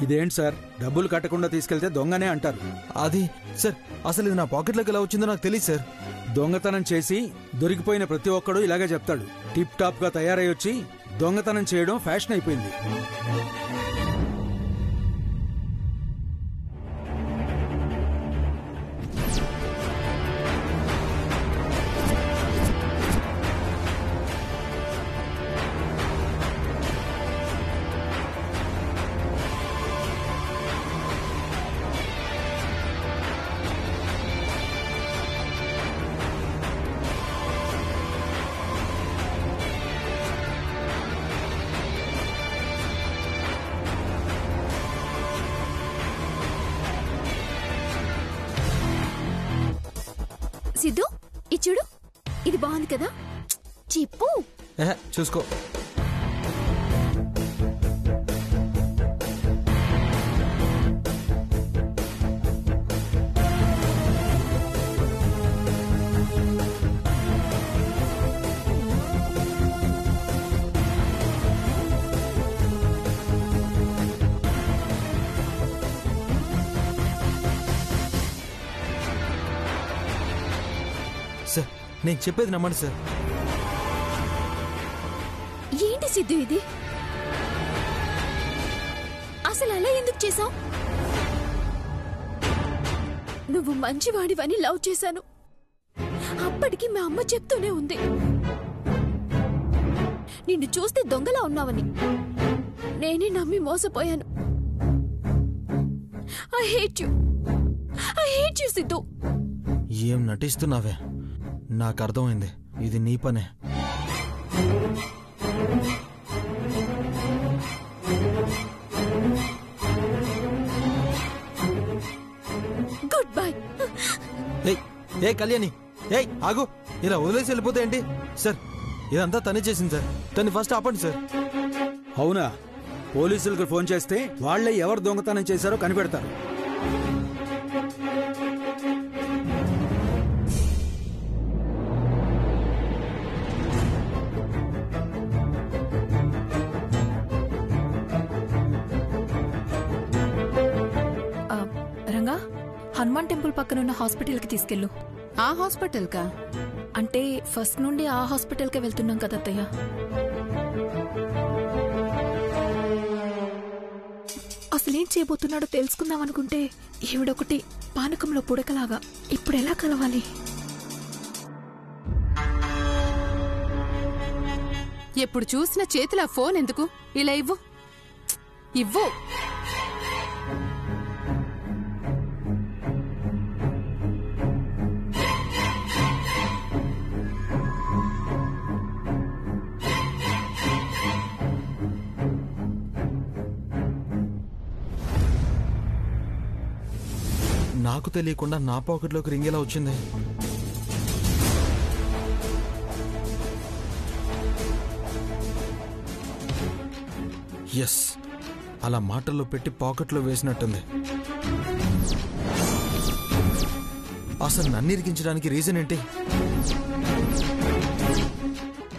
ఇదేంటి సార్, డబ్బులు కట్టకుండా తీసుకెళ్తే దొంగనే అంటారు. అది సార్, అసలు ఇది నా పాకెట్లోకి ఎలా వచ్చిందో నాకు తెలియదు సార్. దొంగతనం చేసి దొరికిపోయిన ప్రతి ఒక్కడు ఇలాగే చెప్తాడు. టిప్ టాప్ గా తయారై వచ్చి దొంగతనం చేయడం ఫ్యాషన్ అయిపోయింది. సిద్ధు, ఇది చూడు, ఇది బాగుంది కదా, చెప్పు. చూసుకో. సార్, నేను చెప్పేది నమ్మండి సార్. ఏంటి సిద్ధు ఇది? అసలు అలా ఎందుకు చేశావు? నువ్వు మంచివాడివని లవ్ చేశాను. అప్పటికి మా అమ్మ చెప్తూనే ఉంది నిన్ను చూస్తే దొంగలా ఉన్నావని. నేనే నమ్మి మోసపోయాను. I hate you Siddhu. ఏం నటిస్తున్నావే? నాకు అర్థమైంది, ఇది నీ పనే. Good bye. ఏ కళ్యాణి, ఏయ్ ఆగు. ఇలా వదిలేసి వెళ్ళిపోతే ఏంటి సార్? ఇదంతా తనే చేసింది సార్. తన్ని ఫస్ట్ ఆపండి సార్. అవునా? పోలీసులకు ఫోన్ చేస్తే వాళ్లే ఎవరు దొంగతనం చేశారో కనిపెడతారు. రంగా, హనుమాన్ టెంపుల్ పక్కనున్న హాస్పిటల్ కి తీసుకెళ్ళు. ఆ హాస్పిటల్ కా? అంటే ఫస్ట్ నుండి ఆ హాస్పిటల్ కే వెళ్తున్నాం కదా అత్తయ్య. అసలేం చేయబోతున్నాడో తెలుసుకుందాం అనుకుంటే ఈవిడొకటి పానకంలో పుడకలాగా. ఇప్పుడు ఎలా కలవాలి? ఎప్పుడు చూసిన చేతిలో ఫోన్ ఎందుకు? ఇలా ఇవ్వు. నాకు తెలియకుండా నా పాకెట్లోకి రింగ్ ఎలా వచ్చింది? ఎస్, అలా మాటల్లో పెట్టి పాకెట్లో వేసినట్టుంది. అసలు నన్ను ఇరికించడానికి రీజన్ ఏంటి?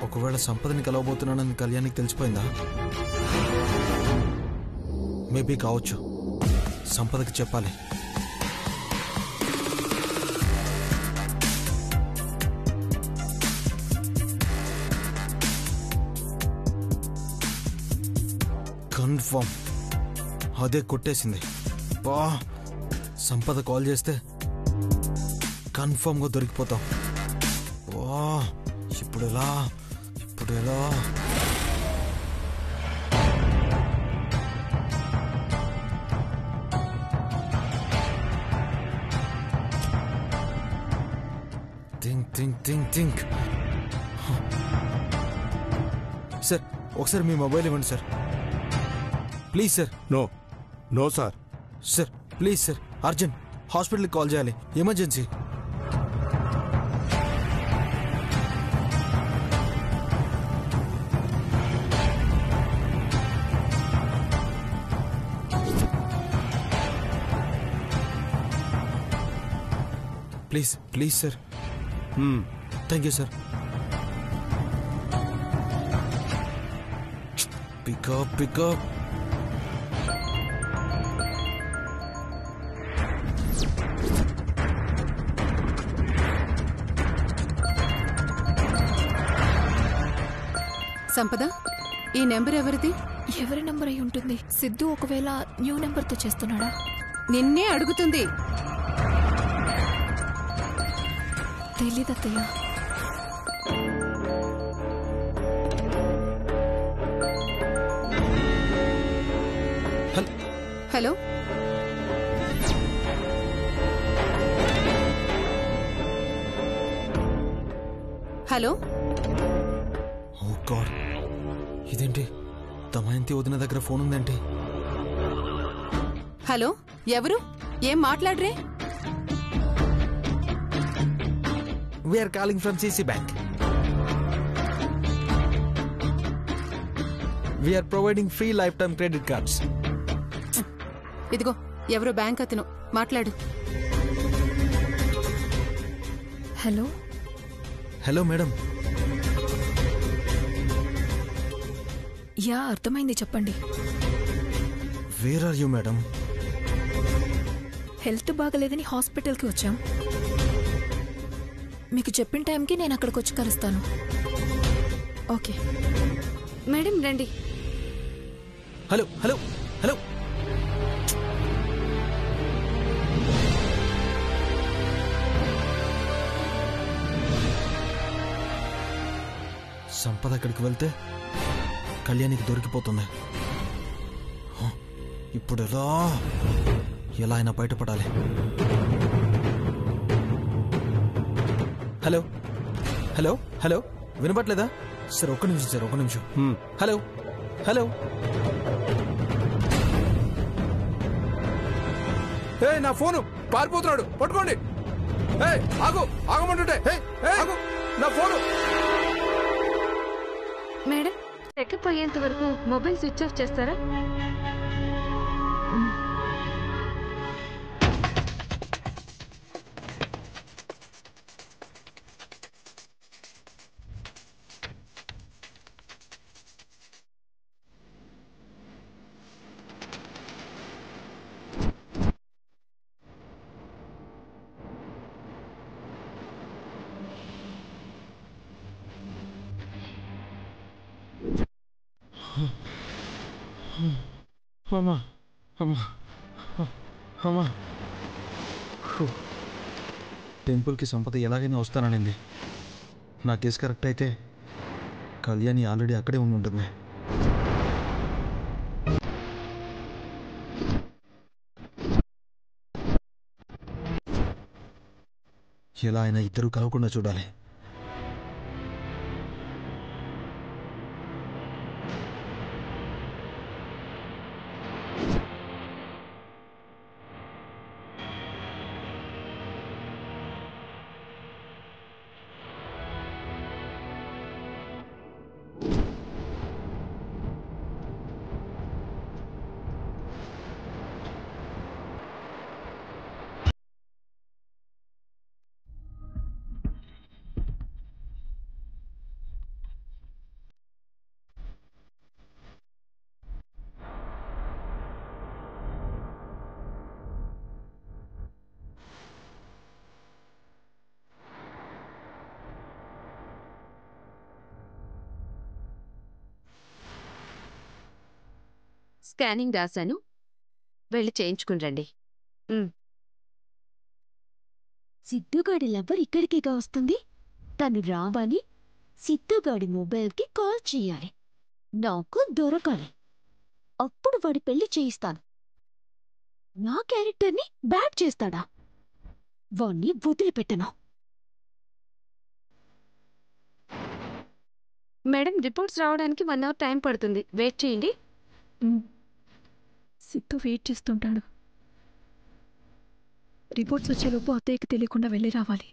ఒకవేళ సంపదని కలవబోతున్నానని కళ్యాణ్కి తెలిసిపోయిందా? మేబీ కావచ్చు. సంపదకి చెప్పాలి. కన్ఫర్మ్ అదే కొట్టేసింది. బా, సంపద కాల్ చేస్తే కన్ఫర్మ్ గా దొరికిపోతాం. వా, ఇప్పుడు ఎలా? థింక్. సార్, ఒకసారి మీ మొబైల్ ఇవ్వండి sir, please sir. No sir. Sir please sir, urgent హాస్పిటల్కి కాల్ చేయాలి, emergency. Please sir. Thank you sir. Pickup. సంపద, ఈ నెంబర్ ఎవరిది? ఎవరి నంబర్ అయి ఉంటుంది? సిద్ధు ఒకవేళ న్యూ నెంబర్తో చేస్తున్నాడా? నిన్నే అడుగుతుంది. తెలీదత్తయ్య. Hello, hello. ఓ గాడ్, ఇదేంటి? దమయంతి వదిన దగ్గర ఫోన్ ఉందేంటి? హలో, ఎవరు? ఏం మాట్లాడరే? We're calling from CC bank. We're providing free lifetime credit cards. ఇదిగో ఎవరో బ్యాంక్ అతను, మాట్లాడు. హలో. Hello madam. యా, అర్థమైంది, చెప్పండి. Where are you madam? Health బాగలేదని హాస్పిటల్కి వచ్చాం. మీకు చెప్పిన టైంకి నేను అక్కడికి వచ్చి కలుస్తాను. ఓకే మేడం రండి. Hello hello hello. సంపద అక్కడికి వెళ్తే కళ్యాణికి దొరికిపోతుంది. ఇప్పుడు ఎలా అయినా బయటపడాలి. హలో హలో హలో, వినపట్లేదా? సార్ ఒక్క నిమిషం సార్, ఒక్క నిమిషం. Hello hello. నా ఫోను పారిపోతున్నాడు, పట్టుకోండి. ఆగు, ఆగమంటుంటే. ఆగు, నా ఫోను. మేడం, చెకప్ అయ్యేంత వరకు మొబైల్ స్విచ్ ఆఫ్ చేస్తారా? టెంపుల్కి సంపద ఎలాగైనా వస్తాననింది. నా కేసు కరెక్ట్ అయితే కళ్యాణి ఆల్రెడీ అక్కడే ఉండి ఉంటుంది. ఎలా అయినా ఇద్దరు కలవకుండా చూడాలి. స్కానింగ్ రాశాను, వెళ్ళి చేయించుకుని రండి. సిద్ధుగాడి లవ్వర్ ఇక్కడికిగా వస్తుంది. తను రావాలి, సిద్ధుగాడి మొబైల్కి కాల్ చేయాలి, నాకు దొరకాలి. అప్పుడు వాడి పెళ్లి చేయిస్తాను. నా క్యారెక్టర్ని బ్యాడ్ చేస్తాడా? వాణ్ణి వదిలిపెట్టను. మేడం, రిపోర్ట్స్ రావడానికి 1 అవర్ టైం పడుతుంది, వెయిట్ చేయండి. సిద్ధు వెయిట్ చేస్తుంటాడు. రిపోర్ట్స్ వచ్చేలోపు అత్తయ్యకి తెలియకుండా వెళ్ళి రావాలి.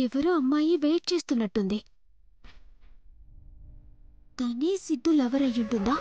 ఎవరో అమ్మాయి వెయిట్ చేస్తున్నట్టుంది. తనే సిద్ధు లవర్ అయ్యుంటుందా?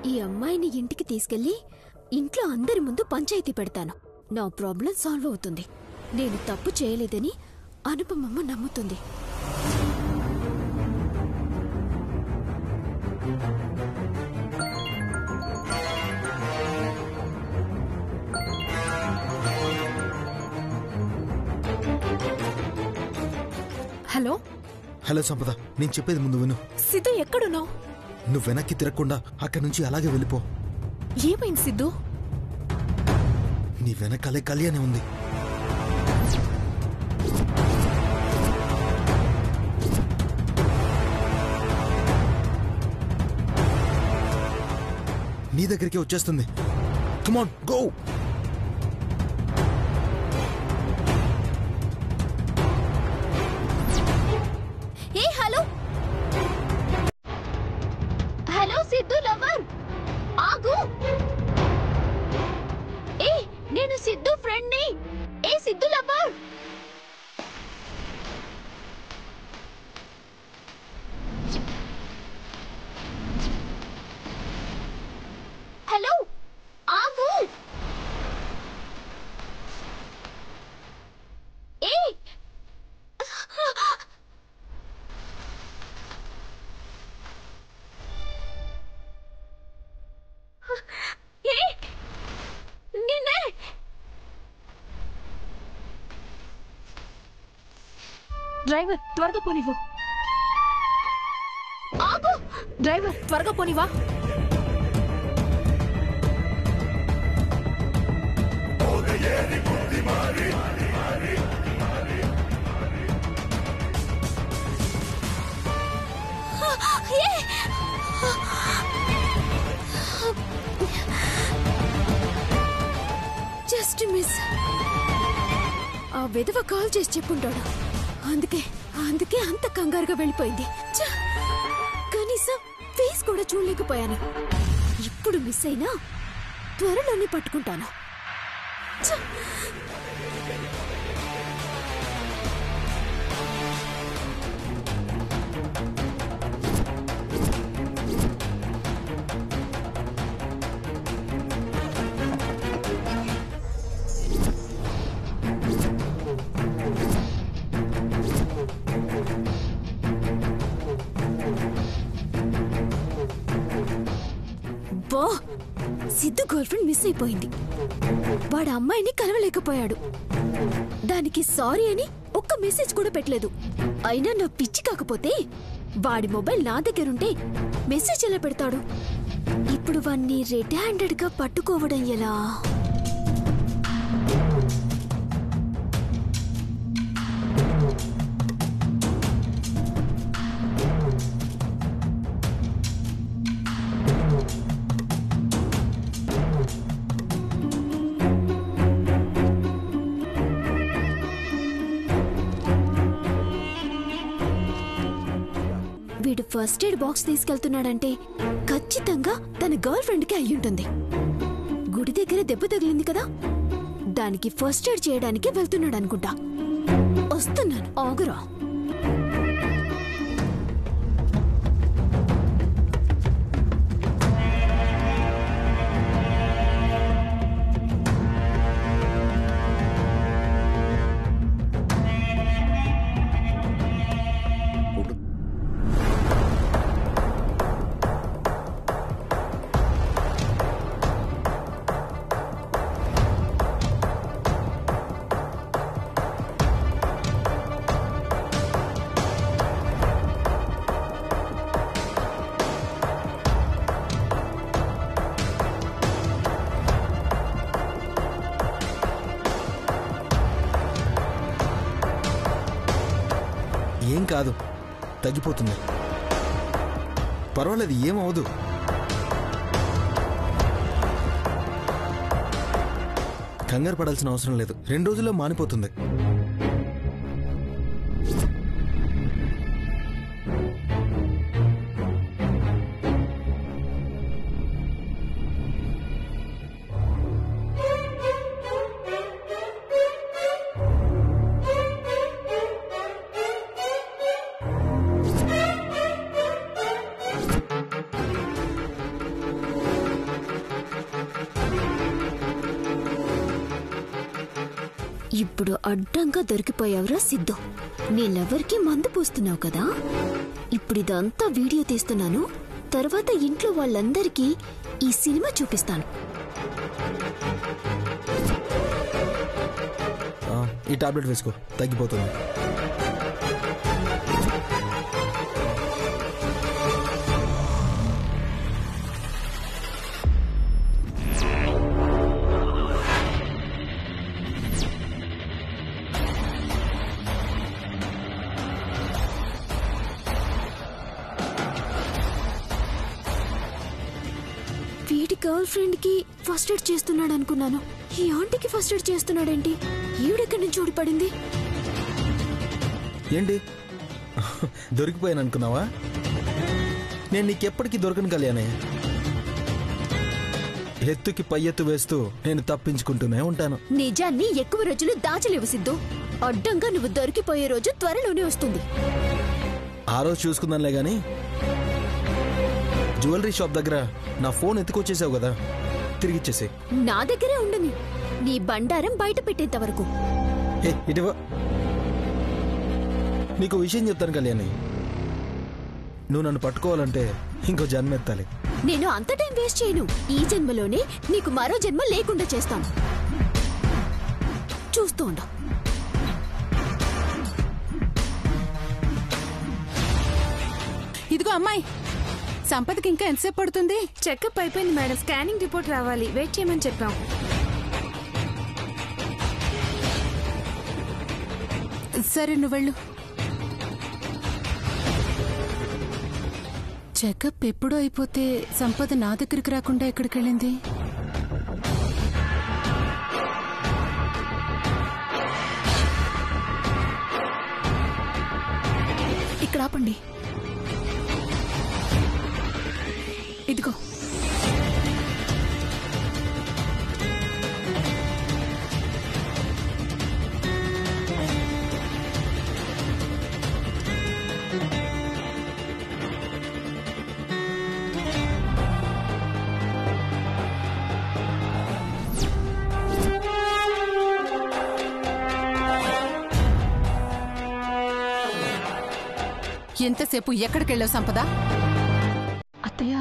ఈ అమ్మాయిని ఇంటికి తీసుకెళ్లి ఇంట్లో అందరి ముందు పంచాయతీ పెడతాను. నా ప్రాబ్లం సాల్వ్ అవుతుంది. నేను తప్పు చేయలేదని అనుపమమ్మ నమ్ముతుంది. హలో హలో సంపద, నేను చెప్పేది ముందు విను. సిద్ధు ఎక్కడున్నావు? నువ్వు వెనక్కి తిరగకుండా అక్కడి నుంచి అలాగే వెళ్ళిపో. ఏమైంది సిద్ధు? నీ వెనకాలే కళ్యాణి ఉంది. నీ దగ్గరికి వచ్చేస్తుంది. Come on, go. Hello hello Siddhu lover, ఆగు. నేను సిద్ధు ఫ్రెండ్ ని. సిద్ధు లవర్, హలో ఆగు. డ్రైవర్ త్వరగా పోనివ్వు. ఆగు. డ్రైవర్ త్వరగా పోనివా. Just miss. ఆ విధవ కాల్ చేసి చెప్పుంటాడు. అందుకే అంత కంగారుగా వెళ్ళిపోయింది. కనీసం ఫేస్ కూడా చూడలేకపోయాను. ఇప్పుడు మిస్ అయినా త్వరలోనే పట్టుకుంటాను. సిద్ధు గర్ల్ ఫ్రెండ్ మిస్ అయిపోయింది. వాడు అమ్మాయిని కలవలేకపోయాడు. దానికి సారీ అని ఒక్క మెసేజ్ కూడా పెట్టలేదు. అయినా నా పిచ్చి కాకపోతే వాడి మొబైల్ నా దగ్గరుంటే మెసేజ్ ఎలా పెడతాడు? ఇప్పుడు వాణ్ణి రెడ్ హ్యాండెడ్ గా పట్టుకోవడం ఎలా? వీడు ఫస్ట్ ఎయిడ్ బాక్స్ తీసుకెళ్తున్నాడంటే ఖచ్చితంగా తన గర్ల్ ఫ్రెండ్ కి అయ్యుంటుంది. గుడి దగ్గర దెబ్బ తగిలింది కదా, దానికి ఫస్ట్ ఎయిడ్ చేయడానికి వెళ్తున్నాడు అనుకుంటా. వస్తున్నాను, ఆగురా. ఏం కాదు, తగ్గిపోతుంది. పర్వాలేదు, ఏమవదు. కంగారు పడాల్సిన అవసరం లేదు, 2 రోజుల్లో మానిపోతుంది. ఇప్పుడు అడ్డంగా దొరికిపోయావురా సిద్ధు. నీళ్ళెవరికి మందు పూస్తున్నావు కదా. ఇప్పుడు ఇదంతా వీడియో తీస్తున్నాను, తర్వాత ఇంట్లో వాళ్ళందరికీ ఈ సినిమా చూపిస్తాను. ఈ టాబ్లెట్ వేసుకో, తగ్గిపోతుంది. వీడి గర్ల్ ఫ్రెండ్ కి ఫస్ట్ ఎయిడ్ చేస్తున్నాడు అనుకున్నాను. ఈ ఆంటీకి ఫస్ట్ ఎయిడ్ చేస్తున్నాడేంటి? ఈవిడెక్కడి నుంచి ఊడిపడింది? ఏంటి దొరికిపోయాను అనుకున్నావా? నేను నీకెప్పటికీ దొరకను కళ్యాణే. ఎత్తుకి పై ఎత్తు వేస్తూ నేను తప్పించుకుంటూనే ఉంటాను. నిజాన్ని ఎక్కువ రోజులు దాచలేవు సిద్ధు. అడ్డంగా నువ్వు దొరికిపోయే రోజు త్వరలోనే వస్తుంది. ఆ రోజు చూసుకుందాంలే గాని, జ్యువెలరీ షాప్ దగ్గర నా ఫోన్ ఎత్తుకొచ్చేసావు కదా, తిరిగిచ్చేసే. నా దగ్గరే ఉండని, నీ బండారం బయట పెట్టేంత వరకు. ఇటువ నీకు విషయం చెప్తాను కళ్యాణి, నువ్వు నన్ను పట్టుకోవాలంటే ఇంకో జన్మ ఎత్తాలి. నేను అంత టైం వేస్ట్ చేయను. ఈ జన్మలోనే నీకు మరో జన్మ లేకుండా చేస్తాను. చూస్తూ ఉండు. ఇదిగో అమ్మాయి, సంపదకి ఇంకా ఎంతసేపు పడుతుంది? చెకప్ అయిపోయింది మేడం, స్కానింగ్ రిపోర్ట్ రావాలి, వెయిట్ చేయమని చెప్పాం. సరే నువ్వు వెళ్ళు. చెకప్ ఎప్పుడో అయిపోతే సంపద నా దగ్గరికి రాకుండా ఎక్కడికి వెళ్ళింది? ఇక్కడ ఆపండి. ఇదిగో ఎంతసేపు ఎక్కడికెళ్ళావు సంపద? అత్తయ్య,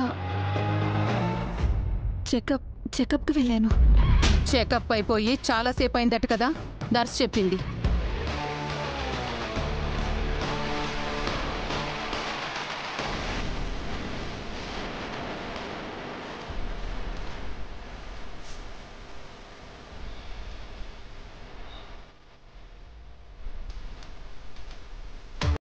చెకప్కి వెళ్ళాను. చెకప్ అయిపోయి చాలాసేపు అయిందట కదా, నర్స్ చెప్పింది.